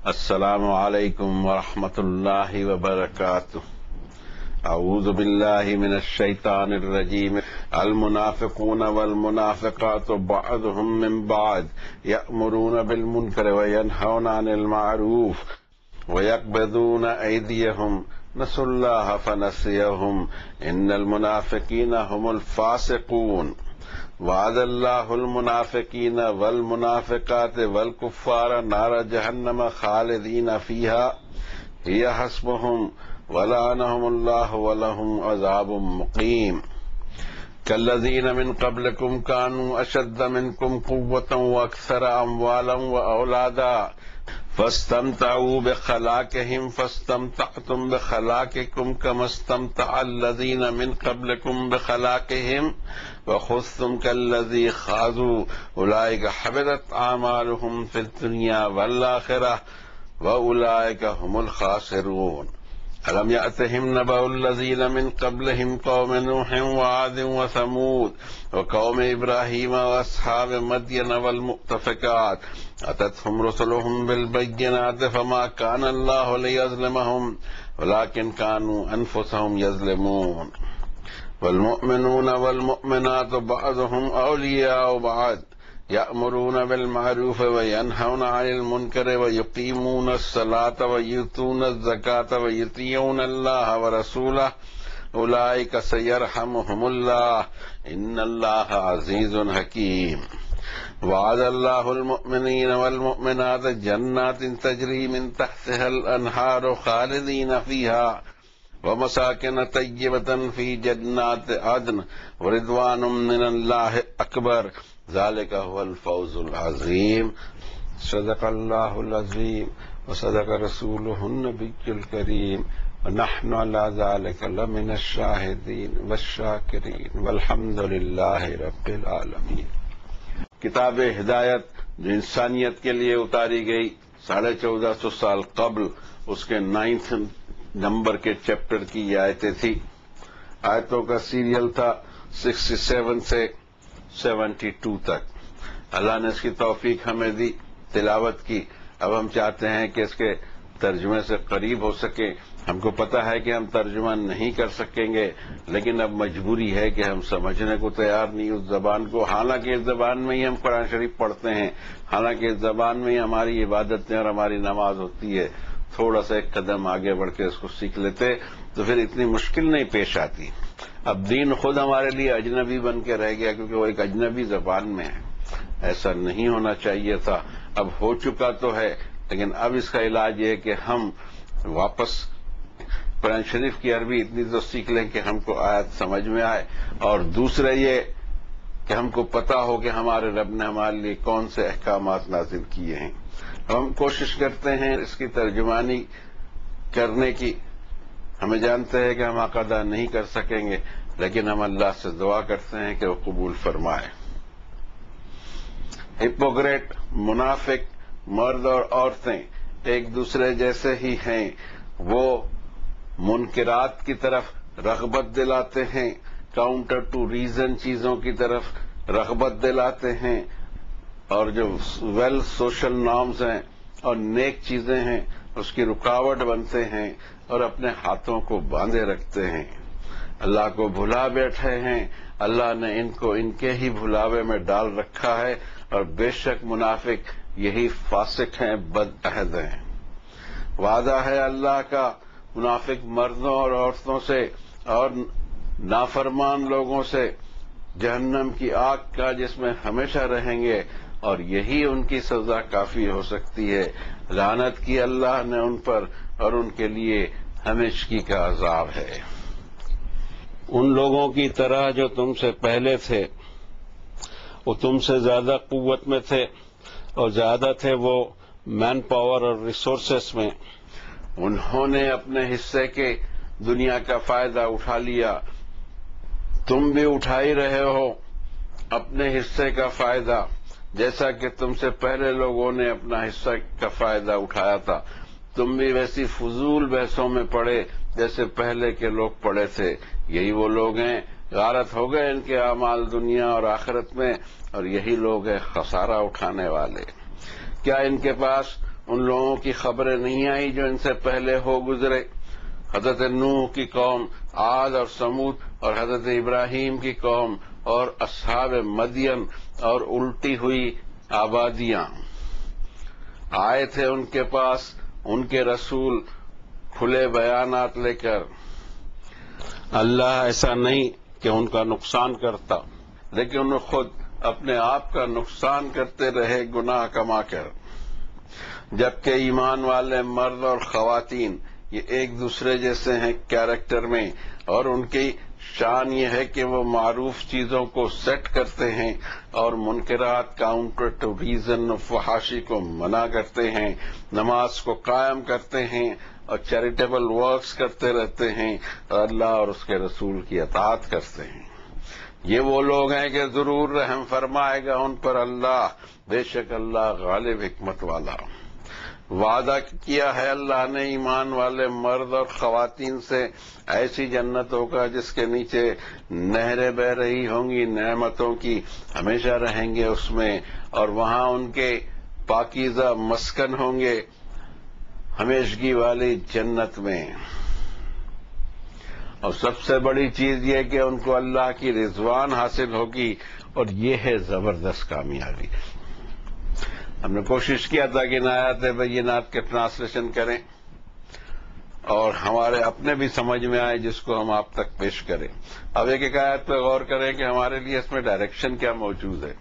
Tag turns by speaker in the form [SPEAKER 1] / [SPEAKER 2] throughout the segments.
[SPEAKER 1] السلام علیکم ورحمۃ اللہ وبرکاتہ۔ اعوذ باللہ من الشیطان الرجیم۔ المنافقون والمنافقات بعضهم من بعض یأمرون بالمنکر وینہون عن المعروف ویقبضون ایدیہم نسوا اللہ فنسیہم ان المنافقین هم الفاسقون۔ وعد اللہ المنافقین والمنافقات والکفار نار جہنم خالدین فیہا ہی حسبہم ولعنہم اللہ ولہم عذاب مقیم۔ کالذین من قبلکم کانوا اشد منکم قوة واکثر اموالا واولادا فاستمتعوا بخلاقهم فاستمتعتم بخلاقكم كما استمتع الذين من قبلكم بخلاقهم وخذتم كالذي خاضوا أولئك حبطت أعمالهم في الدنيا والآخرة وأولئك هم الخاسرون۔ ألم يأتهم نبأ الذين من قبلهم قوم نوح وعاد وثمود وقوم إبراهيم وأصحاب مدين والمؤتفكات أتتهم رسلهم بالبينات فما كان الله ليظلمهم ولكن كانوا أنفسهم يظلمون۔ والمؤمنون والمؤمنات بعضهم أولياء بعض يأمرون بالمعروف وينهون عن المنكر ويقيمون الصلاة ويؤتون الزكاة ويطيعون الله ورسوله أولئك سيرحمهم الله إن الله عزيز حكيم۔ وعد الله المؤمنين والمؤمنات جنات تجري من تحتها الأنهار خالدين فيها ومساكن طيبة في جنات عدن ورضوان من الله أكبر ذلك هو الفوز العظيم۔ صدق الله العظيم وصدق رسوله النبي الكريم ونحن على ذلك لمن الشاهدين والشاكرين والحمد لله رب العالمين۔ کتاب ہدایت جو انسانیت کے لیے اتاری گئی 1450 سال قبل، اس کے 9 نمبر کے چیپٹر کی یہ آیتیں تھی۔ آیتوں کا سیریل تھا 67 سے 72 تک۔ اللہ نے اس کی توفیق ہمیں دی، تلاوت کی۔ اب ہم چاہتے ہیں کہ اس کے ترجمے سے قریب ہو سکیں۔ ہم کو پتہ ہے کہ ہم ترجمہ نہیں کر سکیں گے، لیکن اب مجبوری ہے کہ ہم سمجھنے کو تیار نہیں اس زبان کو، حالانکہ اس زبان میں ہی ہم قرآن شریف پڑھتے ہیں، حالانکہ اس زبان میں ہی ہماری عبادتیں اور ہماری نماز ہوتی ہے۔ تھوڑا سا ایک قدم آگے بڑھ کے اس کو سیکھ لیتے تو پھر اتنی مشکل نہیں پیش آتی۔ اب دین خود ہمارے لیے اجنبی بن کے رہ گیا، کیونکہ وہ ایک اجنبی زبان میں ہے۔ ایسا نہیں ہونا چاہیے تھا، اب ہو چکا تو ہے، لیکن اب اس کا علاج یہ ہے کہ ہم واپس قرآن شریف کی عربی اتنی تو سیکھ لیں کہ ہم کو آیت سمجھ میں آئے، اور دوسرے یہ کہ ہم کو پتہ ہو کہ ہمارے رب نے ہمارے لیے کون سے احکامات نازل کیے ہیں۔ ہم کوشش کرتے ہیں اس کی ترجمانی کرنے کی، ہمیں جانتے ہیں کہ ہم عقیدہ نہیں کر سکیں گے، لیکن ہم اللہ سے دعا کرتے ہیں کہ وہ قبول فرمائے۔ ہپوکریٹ، منافق، مرد اور عورتیں ایک دوسرے جیسے ہی ہیں۔ وہ منکرات کی طرف رغبت دلاتے ہیں، کاؤنٹر ٹو ریزن چیزوں کی طرف رغبت دلاتے ہیں، اور جو ویل سوشل نارمز ہیں اور نیک چیزیں ہیں اس کی رکاوٹ بنتے ہیں اور اپنے ہاتھوں کو باندھے رکھتے ہیں۔ اللہ کو بھلا بیٹھے ہیں، اللہ نے ان کو ان کے ہی بھلاوے میں ڈال رکھا ہے، اور بے شک منافق یہی فاسق ہیں، بد عہد ہیں۔ وعدہ ہے اللہ کا منافق مردوں اور عورتوں سے اور نافرمان لوگوں سے جہنم کی آگ کا، جس میں ہمیشہ رہیں گے، اور یہی ان کی سزا کافی ہو سکتی ہے۔ لعنت کی اللہ نے ان پر، اور ان کے لیے ہمیشگی کا عذاب ہے۔ ان لوگوں کی طرح جو تم سے پہلے تھے، وہ تم سے زیادہ قوت میں تھے اور زیادہ تھے وہ مین پاور اور ریسورسز میں۔ انہوں نے اپنے حصے کے دنیا کا فائدہ اٹھا لیا، تم بھی اٹھا ہی رہے ہو اپنے حصے کا فائدہ، جیسا کہ تم سے پہلے لوگوں نے اپنا حصہ کا فائدہ اٹھایا تھا۔ تم بھی ویسی فضول بحثوں میں پڑے جیسے پہلے کے لوگ پڑے تھے۔ یہی وہ لوگ ہیں، غارت ہو گئے ان کے اعمال دنیا اور آخرت میں، اور یہی لوگ ہیں خسارہ اٹھانے والے۔ کیا ان کے پاس ان لوگوں کی خبریں نہیں آئی جو ان سے پہلے ہو گزرے، حضرت نوح کی قوم، عاد اور سمود، اور حضرت ابراہیم کی قوم، اور اصحاب مدین، اور الٹی ہوئی آبادیاں آئے تھے ان کے پاس ان کے رسول کھلے بیانات لے کر۔ اللہ ایسا نہیں کہ ان کا نقصان کرتا، لیکن انہوں خود اپنے آپ کا نقصان کرتے رہے گناہ کما کر۔ جبکہ ایمان والے مرد اور خواتین یہ ایک دوسرے جیسے ہیں کیریکٹر میں، اور ان کی شان یہ ہے کہ وہ معروف چیزوں کو سیٹ کرتے ہیں اور منکرات کاؤنٹر ٹو ریزن و فحاشی کو منع کرتے ہیں، نماز کو قائم کرتے ہیں اور چیریٹیبل ورکس کرتے رہتے ہیں، اور اللہ اور اس کے رسول کی اطاعت کرتے ہیں۔ یہ وہ لوگ ہیں کہ ضرور رحم فرمائے گا ان پر اللہ، بے شک اللہ غالب حکمت والا۔ وعدہ کیا ہے اللہ نے ایمان والے مرد اور خواتین سے ایسی جنتوں کا جس کے نیچے نہریں بہ رہی ہوں گی نعمتوں کی، ہمیشہ رہیں گے اس میں، اور وہاں ان کے پاکیزہ مسکن ہوں گے ہمیشگی والی جنت میں۔ اور سب سے بڑی چیز یہ کہ ان کو اللہ کی رضوان حاصل ہوگی، اور یہ ہے زبردست کامیابی۔ ہم نے کوشش کیا تھا کہ آیات بینات کے ٹرانسلیشن کریں اور ہمارے اپنے بھی سمجھ میں آئے، جس کو ہم آپ تک پیش کریں۔ اب ایک ایک آیت پہ غور کریں کہ ہمارے لیے اس میں ڈائریکشن کیا موجود ہے۔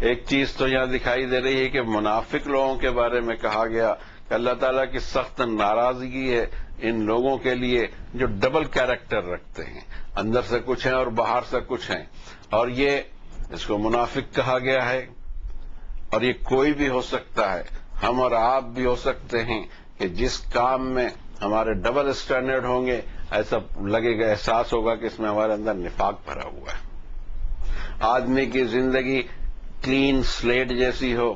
[SPEAKER 1] ایک چیز تو یہاں دکھائی دے رہی ہے کہ منافق لوگوں کے بارے میں کہا گیا کہ اللہ تعالیٰ کی سخت ناراضگی ہے ان لوگوں کے لیے جو ڈبل کیریکٹر رکھتے ہیں، اندر سے کچھ ہیں اور باہر سے کچھ ہیں، اور یہ اس کو منافق کہا گیا ہے۔ اور یہ کوئی بھی ہو سکتا ہے، ہم اور آپ بھی ہو سکتے ہیں کہ جس کام میں ہمارے ڈبل اسٹینڈرڈ ہوں گے ایسا لگے گا، احساس ہوگا کہ اس میں ہمارے اندر نفاق بھرا ہوا ہے۔ آدمی کی زندگی کلین سلیٹ جیسی ہو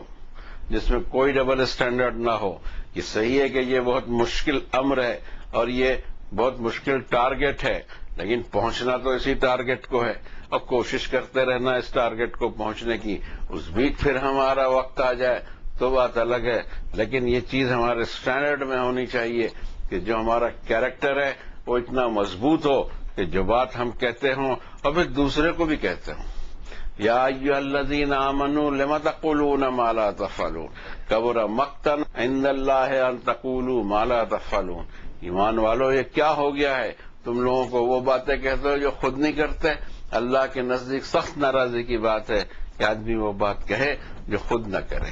[SPEAKER 1] جس میں کوئی ڈبل اسٹینڈرڈ نہ ہو، یہ صحیح ہے کہ یہ بہت مشکل امر ہے اور یہ بہت مشکل ٹارگٹ ہے، لیکن پہنچنا تو اسی ٹارگٹ کو ہے، اور کوشش کرتے رہنا اس ٹارگٹ کو پہنچنے کی۔ اس بیچ پھر ہمارا وقت آ جائے تو بات الگ ہے، لیکن یہ چیز ہمارے اسٹینڈرڈ میں ہونی چاہیے کہ جو ہمارا کیریکٹر ہے وہ اتنا مضبوط ہو کہ جو بات ہم کہتے ہوں اور پھر دوسرے کو بھی کہتے ہوں۔ یا ایھا الذین آمنوا لم تقولون ما لا تفعلون کبر مقتا عند اللہ ان تقولوا ما لا تفعلون۔ ایمان والو، یہ کیا ہو گیا ہے تم لوگوں کو وہ باتیں کہتے ہو جو خود نہیں کرتے؟ اللہ کے نزدیک سخت ناراضی کی بات ہے کہ آدمی وہ بات کہے جو خود نہ کرے،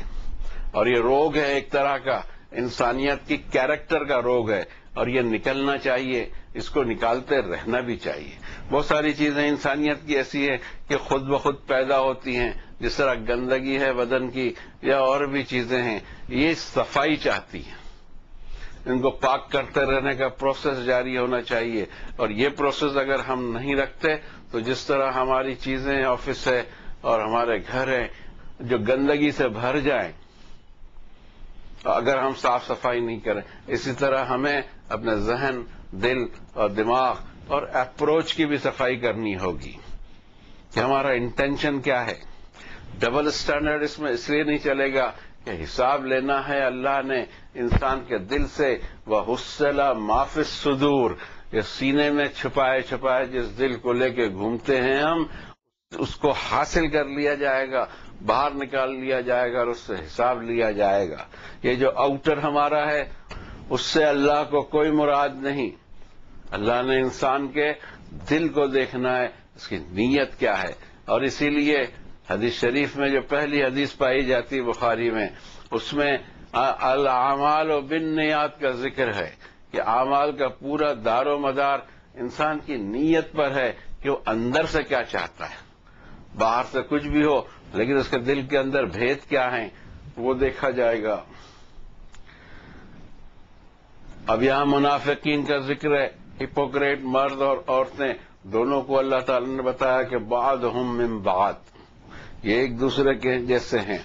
[SPEAKER 1] اور یہ روگ ہے ایک طرح کا، انسانیت کی کیریکٹر کا روگ ہے، اور یہ نکلنا چاہیے، اس کو نکالتے رہنا بھی چاہیے۔ بہت ساری چیزیں انسانیت کی ایسی ہیں کہ خود بخود پیدا ہوتی ہیں، جس طرح گندگی ہے بدن کی یا اور بھی چیزیں ہیں، یہ صفائی چاہتی ہیں، ان کو پاک کرتے رہنے کا پروسیس جاری ہونا چاہیے، اور یہ پروسیس اگر ہم نہیں رکھتے تو جس طرح ہماری چیزیں، آفس ہے اور ہمارے گھر ہیں، جو گندگی سے بھر جائیں اگر ہم صاف صفائی نہیں کریں، اسی طرح ہمیں اپنے ذہن، دل اور دماغ اور اپروچ کی بھی صفائی کرنی ہوگی کہ ہمارا انٹینشن کیا ہے۔ ڈبل سٹینڈرڈ اس میں اس لیے نہیں چلے گا کہ حساب لینا ہے اللہ نے انسان کے دل سے، وَحُصِّلَ مَا فِي الصُّدُورِ، یہ سینے میں چھپائے چھپائے جس دل کو لے کے گھومتے ہیں ہم، اس کو حاصل کر لیا جائے گا، باہر نکال لیا جائے گا اور اس سے حساب لیا جائے گا۔ یہ جو آؤٹر ہمارا ہے اس سے اللہ کو کوئی مراد نہیں، اللہ نے انسان کے دل کو دیکھنا ہے، اس کی نیت کیا ہے۔ اور اسی لیے حدیث شریف میں جو پہلی حدیث پائی جاتی بخاری میں، اس میں الاعمال بالنیات کا ذکر ہے کہ اعمال کا پورا دار و مدار انسان کی نیت پر ہے کہ وہ اندر سے کیا چاہتا ہے۔ باہر سے کچھ بھی ہو لیکن اس کے دل کے اندر بھید کیا ہیں وہ دیکھا جائے گا۔ اب یہاں منافقین کا ذکر ہے، ہپوکریٹ مرد اور عورتیں دونوں کو اللہ تعالی نے بتایا کہ بعضهم من بعض، یہ ایک دوسرے کے جیسے ہیں۔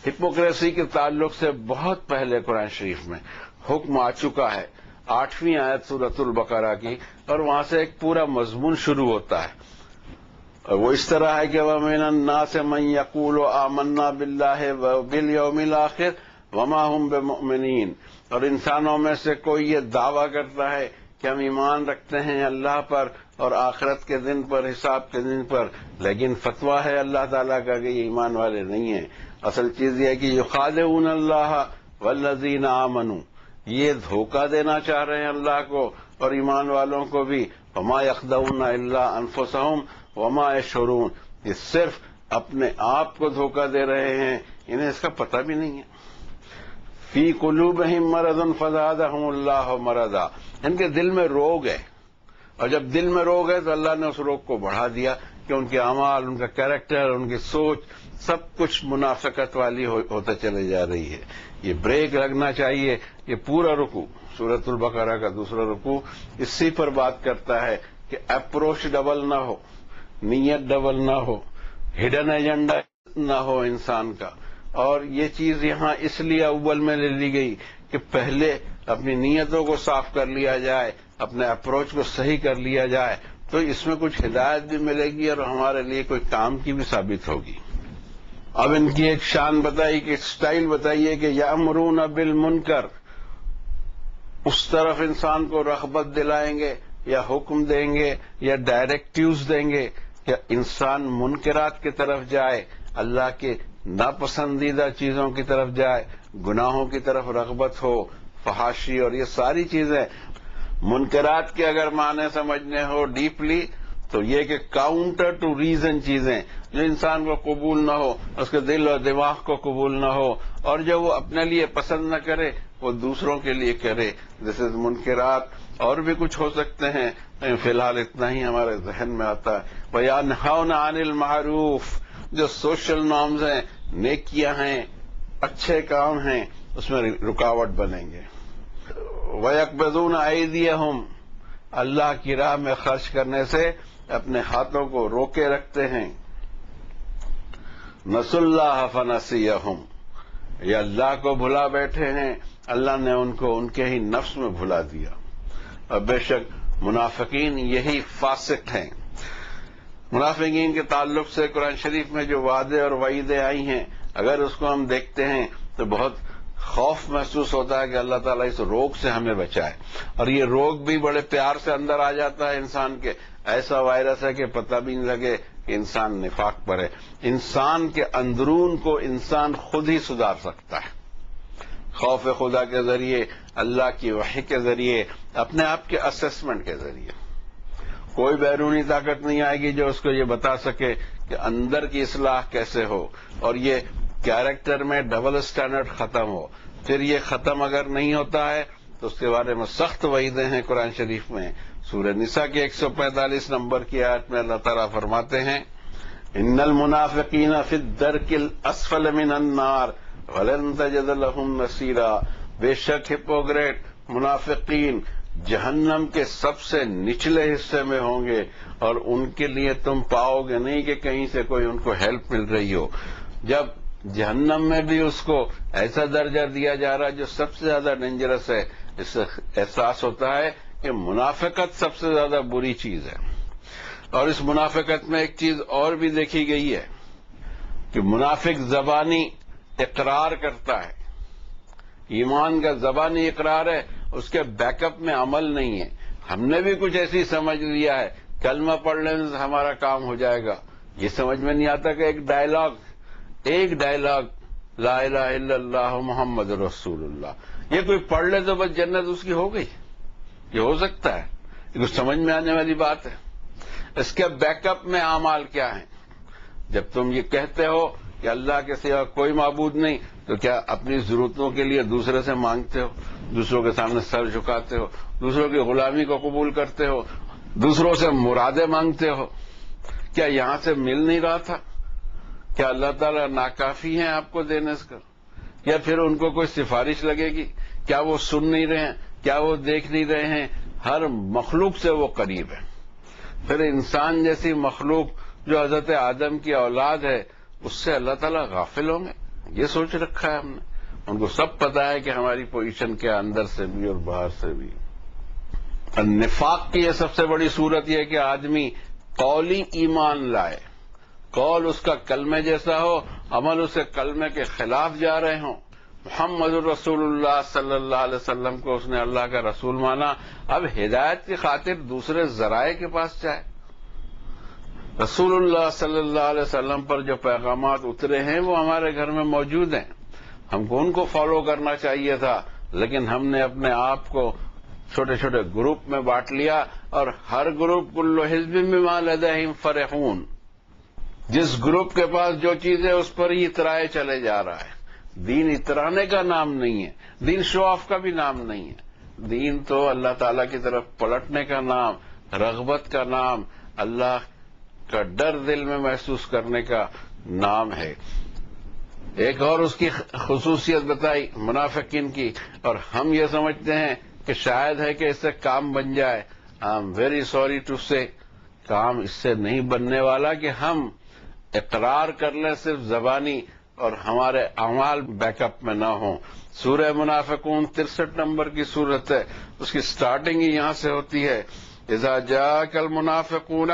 [SPEAKER 1] ہپوکریسی کے تعلق سے بہت پہلے قرآن شریف میں حکم آ چکا ہے، 8ویں آیت سورۃ البقرہ کی، اور وہاں سے ایک پورا مضمون شروع ہوتا ہے، اور وہ اس طرح ہے کہ وَمِنَ النَّاسِ مَن يَقُولُ آمَنَّا بِاللَّهِ وَبِالْيَوْمِ الْآخِرِ وما هم بمؤمنین، اور انسانوں میں سے کوئی یہ دعویٰ کرتا ہے کہ ہم ایمان رکھتے ہیں اللہ پر اور آخرت کے دن پر، حساب کے دن پر، لیکن فتویٰ ہے اللہ تعالیٰ کا کہ یہ ایمان والے نہیں ہیں۔ اصل چیز یہ ہے کہ یخادعون اللہ والذین آمنوا، یہ دھوکہ دینا چاہ رہے ہیں اللہ کو اور ایمان والوں کو بھی۔ وما یخدعون الا انفسهم وما یشعرون، یہ صرف اپنے آپ کو دھوکہ دے رہے ہیں، انہیں اس کا پتہ بھی نہیں ہے۔ فی قلوبہم مرض فزادہم اللہ مرضا، ان کے دل میں روگ ہے، اور جب دل میں روگ ہے تو اللہ نے اس روگ کو بڑھا دیا کہ ان کے اعمال، ان کا کیریکٹر، ان کی سوچ سب کچھ منافقت والی ہوتے چلے جا رہی ہے۔ یہ بریک لگنا چاہیے۔ یہ پورا رکوع سورۃ البقرہ کا دوسرا رکوع اسی پر بات کرتا ہے کہ اپروچ ڈبل نہ ہو، نیت ڈبل نہ ہو، ہڈن ایجنڈا نہ ہو انسان کا۔ اور یہ چیز یہاں اس لیے اول میں لے لی گئی کہ پہلے اپنی نیتوں کو صاف کر لیا جائے، اپنے اپروچ کو صحیح کر لیا جائے، تو اس میں کچھ ہدایت بھی ملے گی اور ہمارے لیے کوئی کام کی بھی ثابت ہوگی۔ اب ان کی ایک شان بتائی کہ سٹائل بتائیے کہ یامرون بالمنکر، اس طرف انسان کو رغبت دلائیں گے یا حکم دیں گے یا ڈائریکٹیوز دیں گے کہ انسان منکرات کی طرف جائے، اللہ کے ناپسندیدہ چیزوں کی طرف جائے، گناہوں کی طرف رغبت ہو، فحاشی اور یہ ساری چیزیں۔ منکرات کے اگر معنی سمجھنے ہو ڈیپلی تو یہ کہ کاؤنٹر ٹو ریزن چیزیں جو انسان کو قبول نہ ہو، اس کے دل اور دماغ کو قبول نہ ہو، اور جو وہ اپنے لیے پسند نہ کرے وہ دوسروں کے لیے کرے، جیسے منکرات اور بھی کچھ ہو سکتے ہیں، فی الحال اتنا ہی ہمارے ذہن میں آتا ہے۔ وَيَنْهَوْنَ عَنِ الْمَعْرُوفِ، جو سوشل نارمز ہیں، نیکیاں ہیں، اچھے کام ہیں، اس میں رکاوٹ بنیں گے۔ وَيَقْبِضُونَ أَيْدِيَهُمْ، اللہ کی راہ میں خرچ کرنے سے اپنے ہاتھوں کو روکے رکھتے ہیں۔ نسوا اللہ فنسیہم، یہ اللہ کو بھلا بیٹھے ہیں، اللہ نے ان کو ان کے ہی نفس میں بھلا دیا۔ اور بے شک منافقین یہی فاسق ہیں۔ منافقین کے تعلق سے قرآن شریف میں جو وعدے اور وعیدیں آئی ہیں، اگر اس کو ہم دیکھتے ہیں تو بہت خوف محسوس ہوتا ہے کہ اللہ تعالیٰ اس روگ سے ہمیں بچائے۔ اور یہ روگ بھی بڑے پیار سے اندر آ جاتا ہے انسان کے، ایسا وائرس ہے کہ پتہ بھی نہیں لگے کہ انسان نفاق پر ہے۔ انسان کے اندرون کو انسان خود ہی سدھار سکتا ہے، خوف خدا کے ذریعے، اللہ کی وحی کے ذریعے، اپنے آپ کے اسسمنٹ کے ذریعے۔ کوئی بیرونی طاقت نہیں آئے گی جو اس کو یہ بتا سکے کہ اندر کی اصلاح کیسے ہو، اور یہ کیریکٹر میں ڈبل سٹینڈرڈ ختم ہو۔ پھر یہ ختم اگر نہیں ہوتا ہے تو اس کے بارے میں سخت وعیدیں ہیں قرآن شریف میں۔ سورہ نساء کی 145 نمبر کی آیت میں اللہ تعالیٰ فرماتے ہیں ان المنافقین فی الدرک الاسفل من النار ولن تجد لهم نصیرا، بے شک ہپوکریٹ منافقین جہنم کے سب سے نچلے حصے میں ہوں گے، اور ان کے لیے تم پاؤ گے نہیں کہ کہیں سے کوئی ان کو ہیلپ مل رہی ہو۔ جب جہنم میں بھی اس کو ایسا درجہ دیا جا رہا ہے جو سب سے زیادہ ڈینجرس ہے، اس سے احساس ہوتا ہے کہ منافقت سب سے زیادہ بری چیز ہے۔ اور اس منافقت میں ایک چیز اور بھی دیکھی گئی ہے کہ منافق زبانی اقرار کرتا ہے، ایمان کا زبانی اقرار ہے، اس کے بیک اپ میں عمل نہیں ہے۔ ہم نے بھی کچھ ایسی سمجھ لیا ہے کلمہ پڑھ لینے سے ہمارا کام ہو جائے گا، یہ سمجھ میں نہیں آتا کہ ایک ڈائلاگ لا الہ الا اللہ محمد رسول اللہ، یہ کوئی پڑھ لے تو بس جنت اس کی ہو گئی، یہ ہو سکتا ہے؟ یہ کچھ سمجھ میں آنے والی بات ہے؟ اس کے بیک اپ میں اعمال کیا ہیں؟ جب تم یہ کہتے ہو کہ اللہ کے سوا کوئی معبود نہیں، تو کیا اپنی ضرورتوں کے لیے دوسرے سے مانگتے ہو، دوسروں کے سامنے سر جھکاتے ہو، دوسروں کی غلامی کو قبول کرتے ہو، دوسروں سے مرادیں مانگتے ہو؟ کیا یہاں سے مل نہیں رہا تھا؟ کیا اللہ تعالیٰ ناکافی ہیں آپ کو دینے کا؟ یا پھر ان کو کوئی سفارش لگے گی؟ کیا وہ سن نہیں رہے ہیں؟ کیا وہ دیکھ نہیں رہے ہیں؟ ہر مخلوق سے وہ قریب ہے۔ پھر انسان جیسی مخلوق جو حضرت آدم کی اولاد ہے، اس سے اللہ تعالیٰ غافل ہوں گے؟ یہ سوچ رکھا ہے ہم نے۔ ان کو سب پتا ہے کہ ہماری پوزیشن کیا، اندر سے بھی اور باہر سے بھی۔ نفاق کی یہ سب سے بڑی صورت یہ ہے کہ آدمی قولی ایمان لائے، قول اس کا کلمے جیسا ہو، عمل اسے کلمے کے خلاف جا رہے ہوں، محمد الرسول اللہ صلی اللہ علیہ وسلم کو اس نے اللہ کا رسول مانا، اب ہدایت کی خاطر دوسرے ذرائع کے پاس جائے۔ رسول اللہ صلی اللہ علیہ وسلم پر جو پیغامات اترے ہیں وہ ہمارے گھر میں موجود ہیں، ہم کو ان کو فالو کرنا چاہیے تھا، لیکن ہم نے اپنے آپ کو چھوٹے چھوٹے گروپ میں بانٹ لیا، اور ہر گروپ کل حزب بما لدیہم فرحون، جس گروپ کے پاس جو چیز ہے اس پر ہی اترائے چلے جا رہا ہے۔ دین اترانے کا نام نہیں ہے، دین شو آف کا بھی نام نہیں ہے، دین تو اللہ تعالیٰ کی طرف پلٹنے کا نام، رغبت کا نام، اللہ کا ڈر دل میں محسوس کرنے کا نام ہے۔ ایک اور اس کی خصوصیت بتائی منافقین کی، اور ہم یہ سمجھتے ہیں کہ شاید ہے کہ اس سے کام بن جائے۔ I am very sorry to say, کام اس سے نہیں بننے والا کہ ہم اقرار کر لیں صرف زبانی اور ہمارے اعمال بیک اپ میں نہ ہوں۔ سورہ منافقون 63 نمبر کی سورت ہے، اس کی سٹارٹنگ ہی یہاں سے ہوتی ہے، اذا جاءک المنافقون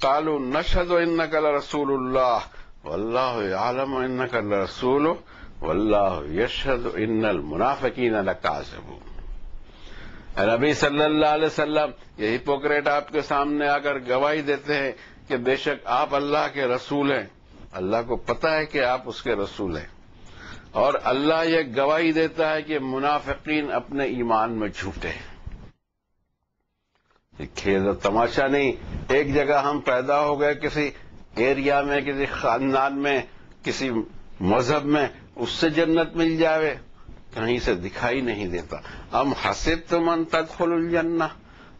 [SPEAKER 1] قالوا نشهد انک لرسول اللہ واللہ یعلم انک لرسولہ واللہ یشہد ان المنافقین لکاذبون۔ اے نبی صلی اللہ علیہ وسلم، یہ ہپوکریٹ آپ کے سامنے آ کر گواہی دیتے ہیں کہ بے شک آپ اللہ کے رسول ہیں، اللہ کو پتا ہے کہ آپ اس کے رسول ہیں، اور اللہ یہ گواہی دیتا ہے کہ منافقین اپنے ایمان میں جھوٹے ہیں۔ کھیل اور تماشا نہیں، ایک جگہ ہم پیدا ہو گئے کسی ایریا میں، کسی خاندان میں، کسی مذہب میں، اس سے جنت مل جاوے، کہیں سے دکھائی نہیں دیتا۔ ام حسبتم ان تدخلوا الجنہ،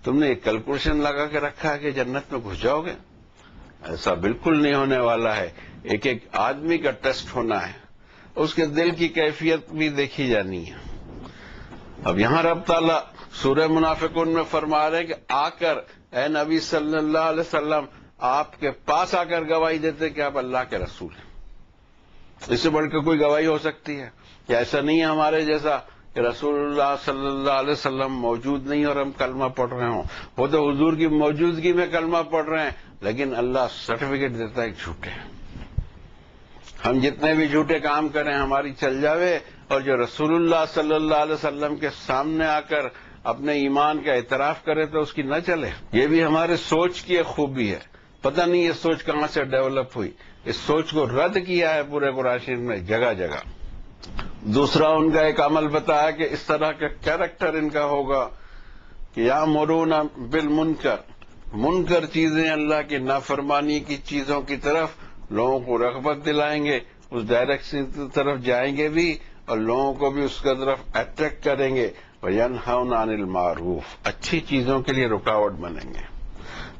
[SPEAKER 1] تم نے ایک کیلکولیشن لگا کے رکھا ہے کہ جنت میں گھس جاؤ گے، ایسا بالکل نہیں ہونے والا ہے۔ ایک ایک آدمی کا ٹیسٹ ہونا ہے، اس کے دل کی کیفیت بھی دیکھی جانی ہے۔ اب یہاں رب تعالیٰ سورہ منافقون میں فرما رہے ہیں کہ آ کر اے نبی صلی اللہ علیہ وسلم آپ کے پاس آ کر گواہی دیتے کہ آپ اللہ کے رسول ہیں۔ اس سے بڑھ کے کوئی گواہی ہو سکتی ہے؟ کہ ایسا نہیں ہے ہمارے جیسا کہ رسول اللہ صلی اللہ علیہ وسلم موجود نہیں اور ہم کلمہ پڑھ رہے ہوں، وہ تو حضور کی موجودگی میں کلمہ پڑھ رہے ہیں، لیکن اللہ سرٹیفکیٹ دیتا ہے جھوٹے۔ ہم جتنے بھی جھوٹے کام کریں ہماری چل جاوے، اور جو رسول اللہ صلی اللہ علیہ وسلم کے سامنے آ کر اپنے ایمان کا اعتراف کرے تو اس کی نہ چلے۔ یہ بھی ہمارے سوچ کی ایک خوبی ہے، پتہ نہیں یہ سوچ کہاں سے ڈیولپ ہوئی، اس سوچ کو رد کیا ہے پورے قرآن شریف میں جگہ جگہ۔ دوسرا ان کا ایک عمل بتایا کہ اس طرح کا کیریکٹر ان کا ہوگا کہ یامرون بالمنکر، منکر چیزیں اللہ کی نافرمانی کی چیزوں کی طرف لوگوں کو رغبت دلائیں گے، اس ڈائریکشن کی طرف جائیں گے بھی، اور لوگوں کو بھی اس کی طرف اٹریکٹ کریں گے۔ وَيَنْهَوْنَ عَنِ الْمَعْرُوفِ، اچھی چیزوں کے لیے رکاوٹ بنیں گے۔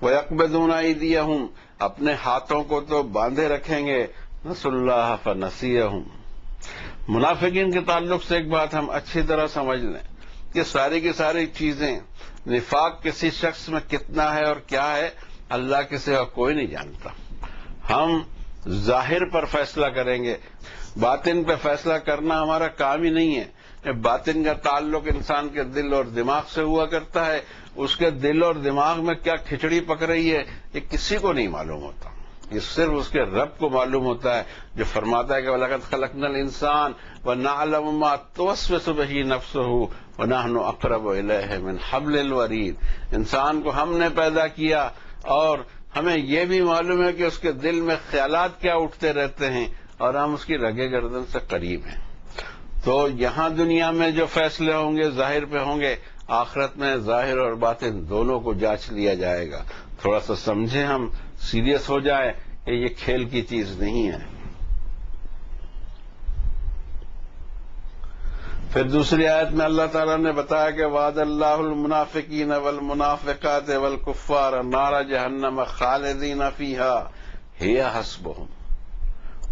[SPEAKER 1] وَيَقْبِضُونَ أَيْدِيَهُمْ، اپنے ہاتھوں کو تو باندھے رکھیں گے، نَسُوا اللَّهَ فَنَسِيَهُمْ۔ منافقین کے تعلق سے ایک بات ہم اچھی طرح سمجھ لیں کہ ساری کی ساری چیزیں، نفاق کسی شخص میں کتنا ہے اور کیا ہے اللہ کے سوا کوئی نہیں جانتا۔ ہم ظاہر پر فیصلہ کریں گے، باطن پہ فیصلہ کرنا ہمارا کام ہی نہیں ہے۔ باطن کا تعلق انسان کے دل اور دماغ سے ہوا کرتا ہے، اس کے دل اور دماغ میں کیا کھچڑی پک رہی ہے یہ کسی کو نہیں معلوم ہوتا، یہ صرف اس کے رب کو معلوم ہوتا ہے، جو فرماتا ہے کہ وَلَقَدْ خَلَقْنَا الْإِنسَانَ وَنَعْلَمُ مَا تُوَسْوِسُ بِهِ نَفْسُهُ وَنَحْنُ أَقْرَبُ إِلَيْهِ مِنْ حَبْلِ الْوَرِيدِ۔ انسان کو ہم نے پیدا کیا اور ہمیں یہ بھی معلوم ہے کہ اس کے دل میں خیالات کیا اٹھتے رہتے ہیں، اور ہم اس کی رگے گردن سے قریب ہیں۔ تو یہاں دنیا میں جو فیصلے ہوں گے ظاہر پہ ہوں گے، آخرت میں ظاہر اور باطن دونوں کو جانچ لیا جائے گا۔ تھوڑا سا سمجھیں، ہم سیریس ہو جائے کہ یہ کھیل کی چیز نہیں ہے۔ پھر دوسری آیت میں اللہ تعالیٰ نے بتایا کہ وعد اللہ المنافقین والمنافقات والکفار نار جہنم خالدین فیہا ہی حسبہم۔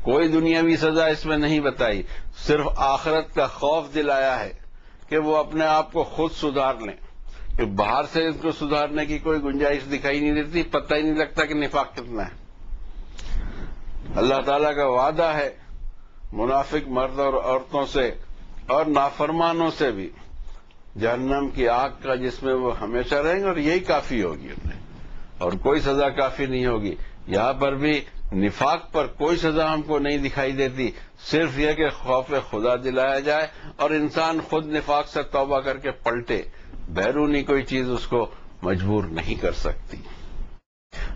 [SPEAKER 1] کوئی دنیاوی سزا اس میں نہیں بتائی، صرف آخرت کا خوف دلایا ہے کہ وہ اپنے آپ کو خود سدھار لیں، کہ باہر سے اس کو سدھارنے کی کوئی گنجائش دکھائی نہیں دیتی، پتہ ہی نہیں لگتا کہ نفاق کتنا ہے۔ اللہ تعالیٰ کا وعدہ ہے منافق مرد اور عورتوں سے اور نافرمانوں سے بھی جہنم کی آگ کا، جس میں وہ ہمیشہ رہیں گے، اور یہی کافی ہوگی انہیں، اور کوئی سزا کافی نہیں ہوگی۔ یہاں پر بھی نفاق پر کوئی سزا ہم کو نہیں دکھائی دیتی، صرف یہ کہ خوف خدا دلایا جائے اور انسان خود نفاق سے توبہ کر کے پلٹے، بیرونی کوئی چیز اس کو مجبور نہیں کر سکتی۔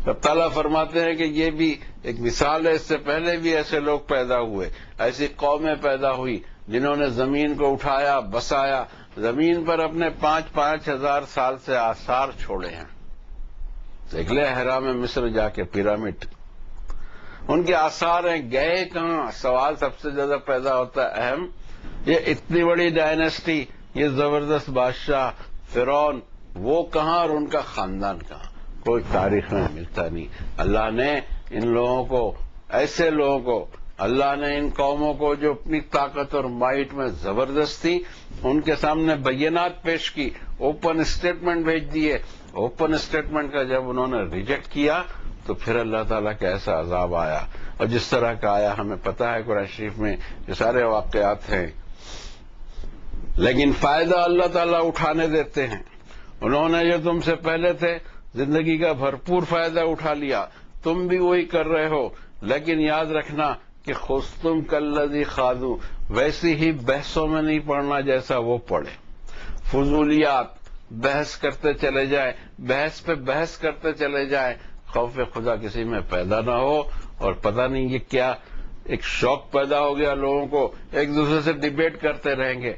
[SPEAKER 1] رب تعالیٰ فرماتے ہیں کہ یہ بھی ایک مثال ہے، اس سے پہلے بھی ایسے لوگ پیدا ہوئے، ایسی قومیں پیدا ہوئی جنہوں نے زمین کو اٹھایا، بسایا، زمین پر اپنے 5,000 ہزار سال سے آثار چھوڑے ہیں۔ دیکھ لے اہرام مصر جا کے پیرامڈ، ان کے آثار ہیں، گئے کہاں؟ سوال سب سے زیادہ پیدا ہوتا ہے اہم، یہ اتنی بڑی ڈائنیسٹی، یہ زبردست بادشاہ فرعون، وہ کہاں اور ان کا خاندان کہاں؟ کوئی تاریخ میں ملتا نہیں۔ اللہ نے ان لوگوں کو، ایسے لوگوں کو، اللہ نے ان قوموں کو جو اپنی طاقت اور مائٹ میں زبردست تھی، ان کے سامنے بینات پیش کی، اوپن اسٹیٹمنٹ بھیج دیے۔ اوپن اسٹیٹمنٹ کا جب انہوں نے ریجیکٹ کیا تو پھر اللہ تعالیٰ کا ایسا عذاب آیا، اور جس طرح کا آیا ہمیں پتہ ہے، قرآن شریف میں یہ سارے واقعات ہیں۔ لیکن فائدہ اللہ تعالیٰ اٹھانے دیتے ہیں۔ انہوں نے جو تم سے پہلے تھے زندگی کا بھرپور فائدہ اٹھا لیا، تم بھی وہی کر رہے ہو، لیکن یاد رکھنا کہ خستم کالذی خاضوا، ویسی ہی بحثوں میں نہیں پڑنا جیسا وہ پڑے۔ فضولیات، بحث کرتے چلے جائیں، بحث پہ بحث کرتے چلے جائیں، خوف خدا کسی میں پیدا نہ ہو، اور پتہ نہیں یہ کیا ایک شوق پیدا ہو گیا لوگوں کو، ایک دوسرے سے ڈیبیٹ کرتے رہیں گے۔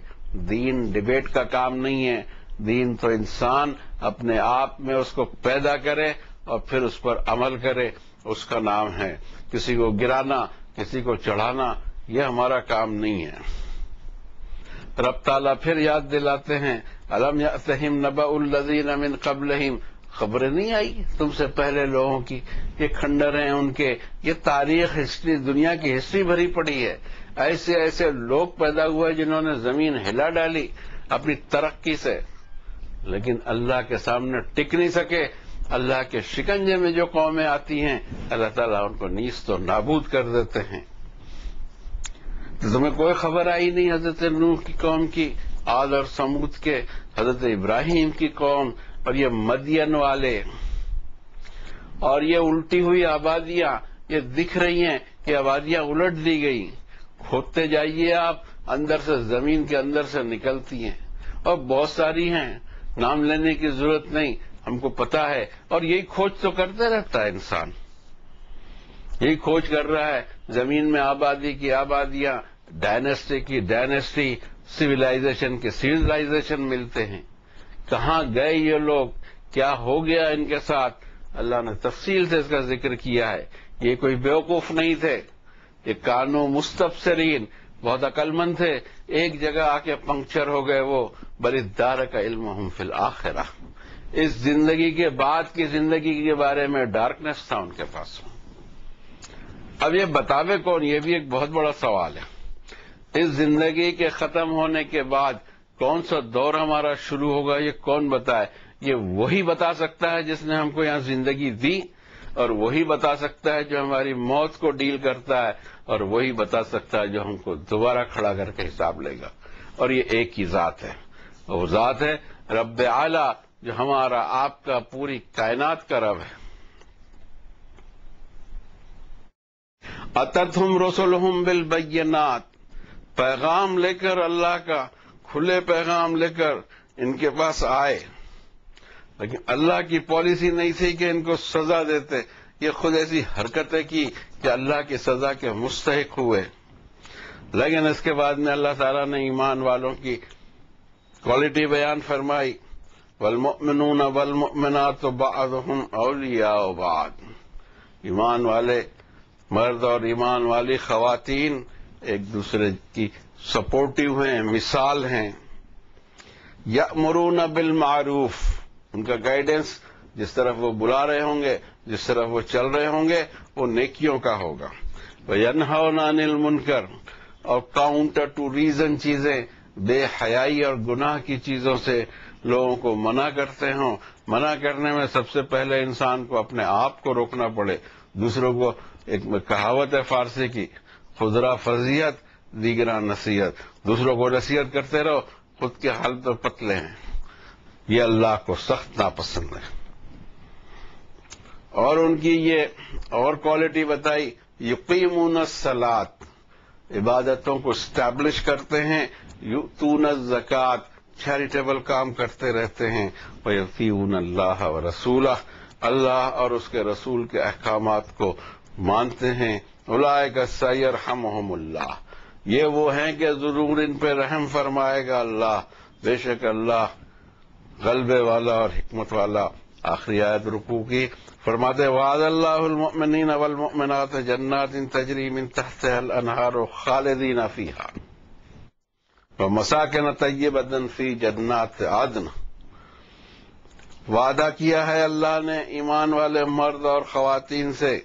[SPEAKER 1] دین ڈیبیٹ کا کام نہیں ہے، دین تو انسان اپنے آپ میں اس کو پیدا کرے اور پھر اس پر عمل کرے، اس کا نام ہے۔ کسی کو گرانا، کسی کو چڑھانا، یہ ہمارا کام نہیں ہے۔ رب تعالیٰ پھر یاد دلاتے ہیں، الم یأتہم نبأ الذین من قبلہم، خبریں نہیں آئی تم سے پہلے لوگوں کی، یہ کھنڈر ہیں ان کے، یہ تاریخ، ہسٹری، دنیا کی ہسٹری بھری پڑی ہے، ایسے ایسے لوگ پیدا ہوئے جنہوں نے زمین ہلا ڈالی اپنی ترقی سے، لیکن اللہ کے سامنے ٹک نہیں سکے۔ اللہ کے شکنجے میں جو قومیں آتی ہیں اللہ تعالیٰ ان کو نیست و نابود کر دیتے ہیں۔ تو تمہیں کوئی خبر آئی نہیں حضرت نوح کی قوم کی، عاد اور سمود کے، حضرت ابراہیم کی قوم، اور یہ مدین والے، اور یہ الٹی ہوئی آبادیاں، یہ دکھ رہی ہیں کہ آبادیاں الٹ دی گئی، کھودتے جائیے آپ، اندر سے، زمین کے اندر سے نکلتی ہیں، اور بہت ساری ہیں، نام لینے کی ضرورت نہیں، ہم کو پتا ہے، اور یہی کھوج تو کرتے رہتا ہے انسان، یہی کھوج کر رہا ہے، زمین میں آبادی کی آبادیاں، ڈائنیسٹی کی ڈائنیسٹی، سویلائزیشن کے سویلائزیشن ملتے ہیں۔ کہاں گئے یہ لوگ؟ کیا ہو گیا ان کے ساتھ؟ اللہ نے تفصیل سے اس کا ذکر کیا ہے۔ یہ کوئی بیوقوف نہیں تھے، یہ کانوا مستبصرین، بہت عقل مند تھے، ایک جگہ آ کے پنکچر ہو گئے وہ، بل ادارک علمہم فی الآخرہ، اس زندگی کے بعد کی زندگی کے بارے میں ڈارکنیس تھا ان کے پاس۔ اب یہ بتاوے کون؟ یہ بھی ایک بہت بڑا سوال ہے۔ اس زندگی کے ختم ہونے کے بعد کون سا دور ہمارا شروع ہوگا، یہ کون بتائے؟ یہ وہی بتا سکتا ہے جس نے ہم کو یہاں زندگی دی، اور وہی بتا سکتا ہے جو ہماری موت کو ڈیل کرتا ہے، اور وہی بتا سکتا ہے جو ہم کو دوبارہ کھڑا کر کے حساب لے گا، اور یہ ایک ہی ذات ہے، وہ ذات ہے رب اعلیٰ، جو ہمارا آپ کا پوری کائنات کا رب ہے۔ اتتہم رسلہم بالبینات، پیغام لے کر، اللہ کا کھلے پیغام لے کر ان کے پاس آئے، لیکن اللہ کی پالیسی نہیں تھی کہ ان کو سزا دیتے، یہ خود ایسی حرکتیں کی کہ اللہ کی سزا کے مستحق ہوئے۔ لیکن اس کے بعد میں اللہ تعالیٰ نے ایمان والوں کی کوالٹی بیان فرمائی، والمؤمنون والمؤمنات بعضهم اولیاء بعض، ایمان والے مرد اور ایمان والی خواتین ایک دوسرے کی سپورٹیو ہیں، مثال ہیں۔ یأمرون بالمعروف، ان کا گائیڈنس، جس طرف وہ بلا رہے ہوں گے، جس طرف وہ چل رہے ہوں گے، وہ نیکیوں کا ہوگا۔ وینہون عن المنکر، اور کاؤنٹر ٹو ریزن چیزیں، بے حیائی اور گناہ کی چیزوں سے لوگوں کو منع کرتے ہوں۔ منع کرنے میں سب سے پہلے انسان کو اپنے آپ کو روکنا پڑے، دوسروں کو، ایک کہاوت ہے فارسی کی، خضرا فضیحت دیگرا نصیحت، دوسروں کو نصیحت کرتے رہو، خود کے حال تو پتلے ہیں، یہ اللہ کو سخت ناپسند ہے۔ اور ان کی یہ اور کوالٹی بتائی، یقیمون الصلاۃ، عبادتوں کو اسٹیبلش کرتے ہیں، یؤتون الزکوٰۃ، چیریٹیبل کام کرتے رہتے ہیں، ویطیعون اللہ ورسولہ، اللہ اور اس کے رسول کے احکامات کو مانتے ہیں، اولئک سیرحمہم اللہ، یہ وہ ہیں کہ ضرور ان پہ رحم فرمائے گا اللہ، بے شک اللہ غلبے والا اور حکمت والا۔ آخری آیت رکوع کی فرماتے وعد اللہ المؤمنین والمؤمنات جنات تجری من تحتها الانہار خالدین فیہا ومساکن طیبۃ فی جنات عدن، وعدہ کیا ہے اللہ نے ایمان والے مرد اور خواتین سے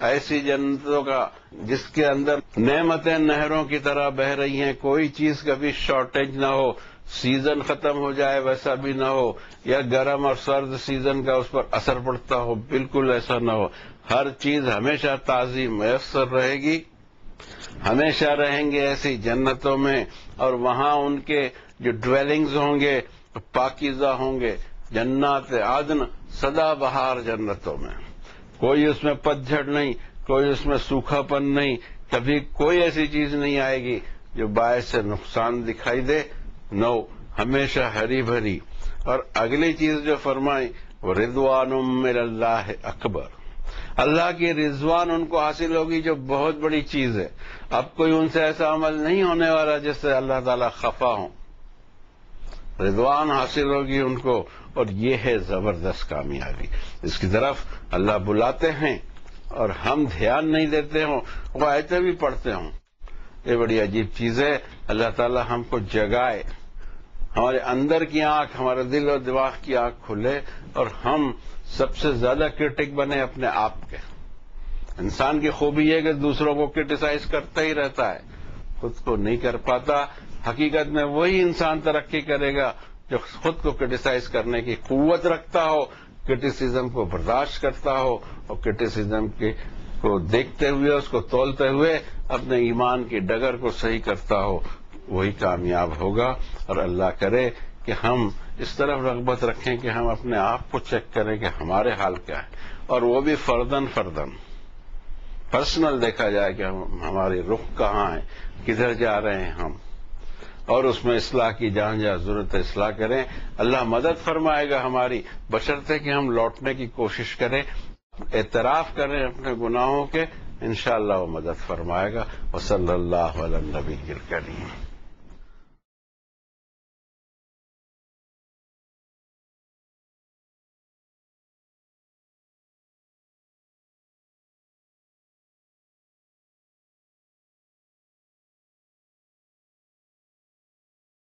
[SPEAKER 1] ایسی جنتوں کا جس کے اندر نعمتیں نہروں کی طرح بہ رہی ہیں، کوئی چیز کا بھی شارٹیج نہ ہو، سیزن ختم ہو جائے ویسا بھی نہ ہو، یا گرم اور سرد سیزن کا اس پر اثر پڑتا ہو، بالکل ایسا نہ ہو، ہر چیز ہمیشہ تازی میسر رہے گی، ہمیشہ رہیں گے ایسی جنتوں میں، اور وہاں ان کے جو ڈویلنگز ہوں گے پاکیزہ ہوں گے، جنات عدن، سدا بہار جنتوں میں، کوئی اس میں پتجھڑ نہیں، کوئی اس میں سوکھا پن نہیں، کبھی کوئی ایسی چیز نہیں آئے گی جو باعث نقصان دکھائی دے، نو، ہمیشہ ہری بھری۔ اور اگلی چیز جو فرمائی وہ رضوان من اللہ اکبر، اللہ کی رضوان ان کو حاصل ہوگی جو بہت بڑی چیز ہے، اب کوئی ان سے ایسا عمل نہیں ہونے والا جس سے اللہ تعالیٰ خفا ہوں، رضوان حاصل ہوگی ان کو، اور یہ ہے زبردست کامیابی۔ اس کی طرف اللہ بلاتے ہیں اور ہم دھیان نہیں دیتے ہوں، وہ آیتیں بھی پڑھتے ہوں، یہ بڑی عجیب چیز ہے۔ اللہ تعالیٰ ہم کو جگائے، ہمارے اندر کی آنکھ، ہمارے دل اور دماغ کی آنکھ کھلے، اور ہم سب سے زیادہ کرٹک بنے اپنے آپ کے۔ انسان کی خوبی یہ ہے کہ دوسروں کو کرٹیسائز کرتا ہی رہتا ہے، خود کو نہیں کر پاتا۔ حقیقت میں وہی انسان ترقی کرے گا جو خود کو کرٹیسائز کرنے کی قوت رکھتا ہو، کرٹیسزم کو برداشت کرتا ہو، اور کرٹیسزم کو دیکھتے ہوئے، اس کو تولتے ہوئے اپنے ایمان کی ڈگر کو صحیح کرتا ہو، وہی کامیاب ہوگا۔ اور اللہ کرے کہ ہم اس طرف رغبت رکھیں کہ ہم اپنے آپ کو چیک کریں کہ ہمارے حال کیا ہے، اور وہ بھی فردن پرسنل دیکھا جائے کہ ہماری رخ کہاں ہے، کدھر جا رہے ہیں ہم، اور اس میں اصلاح کی جہاں جہاں ضرورت ہے اصلاح کریں۔ اللہ مدد فرمائے گا ہماری، بشرطے کہ ہم لوٹنے کی کوشش کریں، اعتراف کریں اپنے گناہوں کے، انشاءاللہ وہ مدد فرمائے گا۔ وصلی اللہ علی النبی الکریم۔